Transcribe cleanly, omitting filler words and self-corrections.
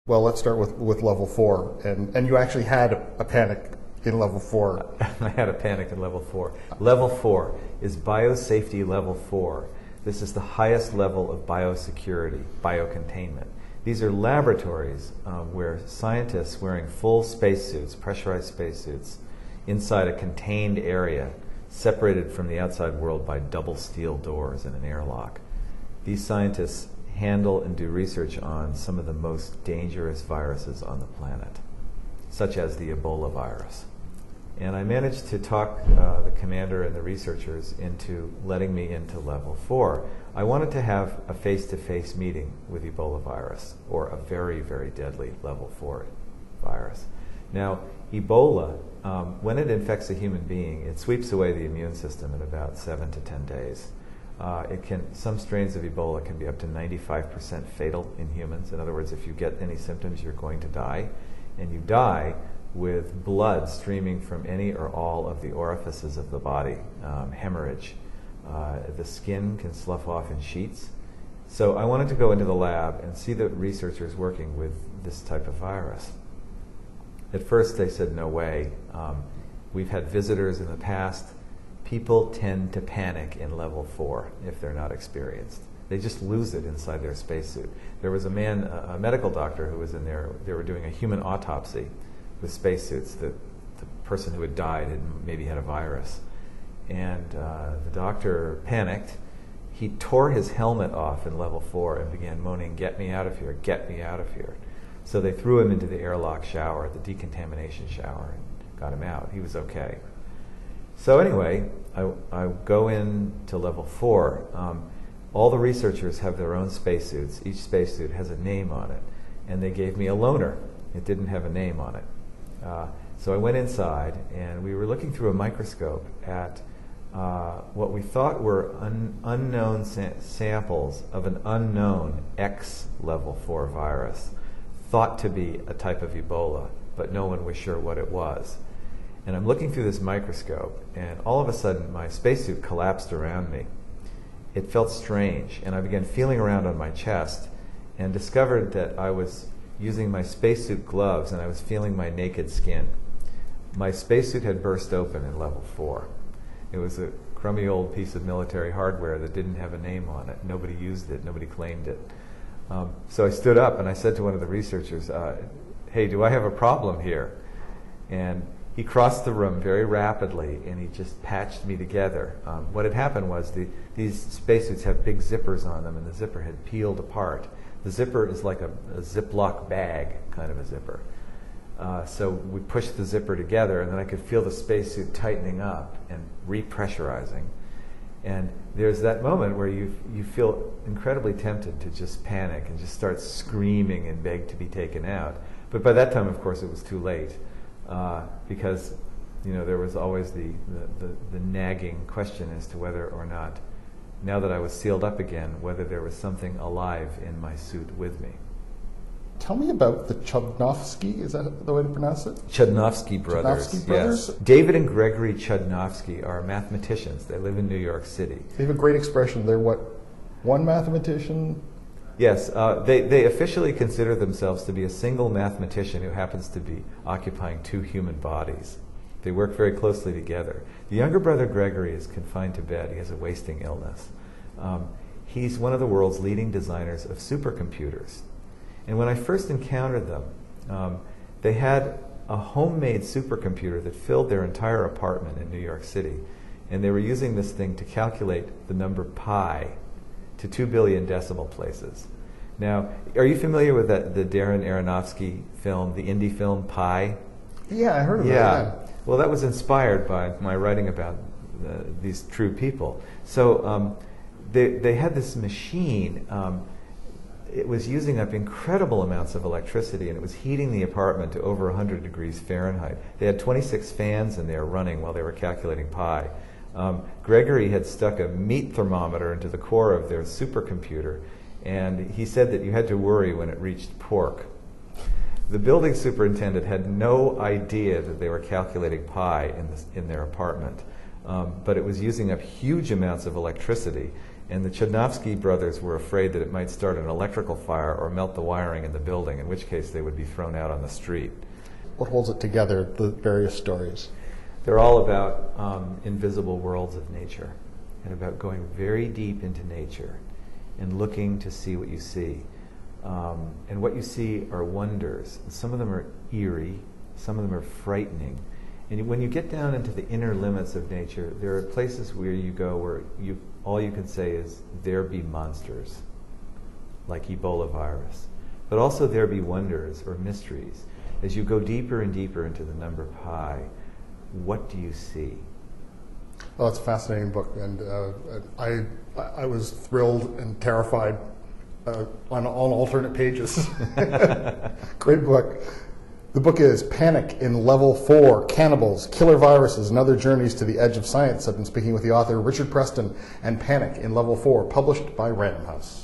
Well, let's start with level 4. And you actually had a panic in level 4. I had a panic in level 4. Level 4 is biosafety level 4. This is the highest level of biosecurity, biocontainment. These are laboratories where scientists wearing full spacesuits, pressurized spacesuits, inside a contained area, separated from the outside world by double steel doors and an airlock. These scientists handle and do research on some of the most dangerous viruses on the planet, such as the Ebola virus. And I managed to talk the commander and the researchers into letting me into level 4. I wanted to have a face-to-face meeting with Ebola virus, or a very, very deadly level 4 virus. Now, Ebola, when it infects a human being, it sweeps away the immune system in about 7 to 10 days. Some strains of Ebola can be up to 95% fatal in humans. In other words, if you get any symptoms, you're going to die. And you die with blood streaming from any or all of the orifices of the body, hemorrhage. The skin can slough off in sheets. So I wanted to go into the lab and see the researchers working with this type of virus. At first they said, no way. We've had visitors in the past. People tend to panic in level 4 if they're not experienced. They just lose it inside their spacesuit. There was a man, a medical doctor who was in there. They were doing a human autopsy with spacesuits. The person who had died had maybe had a virus. And the doctor panicked. He tore his helmet off in level 4 and began moaning, "Get me out of here, get me out of here." So they threw him into the airlock shower, the decontamination shower, and got him out. He was okay. So anyway, I go into level 4. All the researchers have their own spacesuits. Each spacesuit has a name on it. And they gave me a loaner. It didn't have a name on it. So I went inside, and we were looking through a microscope at what we thought were unknown samples of an unknown X level 4 virus, thought to be a type of Ebola, but no one was sure what it was. And I'm looking through this microscope, and all of a sudden my spacesuit collapsed around me. It felt strange, and I began feeling around on my chest and discovered that I was using my spacesuit gloves and I was feeling my naked skin. My spacesuit had burst open in level 4. It was a crummy old piece of military hardware that didn't have a name on it. Nobody used it, nobody claimed it. So I stood up and I said to one of the researchers, "Hey, do I have a problem here?" And he crossed the room very rapidly and he just patched me together. What had happened was these spacesuits have big zippers on them, and the zipper had peeled apart. The zipper is like a Ziploc bag kind of a zipper. So we pushed the zipper together, and then I could feel the spacesuit tightening up and repressurizing. And there's that moment where you feel incredibly tempted to just panic and just start screaming and beg to be taken out. But by that time, of course, it was too late. Because there was always the nagging question as to whether or not, now that I was sealed up again, whether there was something alive in my suit with me. Tell me about the Chudnovsky, is that the way to pronounce it? Chudnovsky brothers. Chudnovsky brothers? Yes. David and Gregory Chudnovsky are mathematicians. They live in New York City. They have a great expression. They're what, one mathematician? Yes, they officially consider themselves to be a single mathematician who happens to be occupying 2 human bodies. They work very closely together. The younger brother Gregory is confined to bed. He has a wasting illness. He's one of the world's leading designers of supercomputers. And when I first encountered them, they had a homemade supercomputer that filled their entire apartment in New York City. And they were using this thing to calculate the number pi to 2 billion decimal places. Now, are you familiar with the Darren Aronofsky film, the indie film Pi? Yeah, I heard of it. Yeah. Well, that was inspired by my writing about these true people. So they had this machine. It was using up incredible amounts of electricity, and it was heating the apartment to over 100 degrees Fahrenheit. They had 26 fans in there running while they were calculating pi. Gregory had stuck a meat thermometer into the core of their supercomputer, and he said that you had to worry when it reached pork. The building superintendent had no idea that they were calculating pi in their apartment, but it was using up huge amounts of electricity. And the Chodnovsky brothers were afraid that it might start an electrical fire or melt the wiring in the building, in which case they would be thrown out on the street. What holds it together, the various stories? They're all about invisible worlds of nature and about going very deep into nature and looking to see what you see. And what you see are wonders. Some of them are eerie, some of them are frightening. And when you get down into the inner limits of nature, there are places where you go where all you can say is, there be monsters, like Ebola virus. But also there be wonders or mysteries. As you go deeper and deeper into the number pi, what do you see? Well, it's a fascinating book, and I was thrilled and terrified on alternate pages. Great book. The book is Panic in Level 4, Cannibals, Killer Viruses, and Other Journeys to the Edge of Science. I've been speaking with the author, Richard Preston, and Panic in Level 4, published by Random House.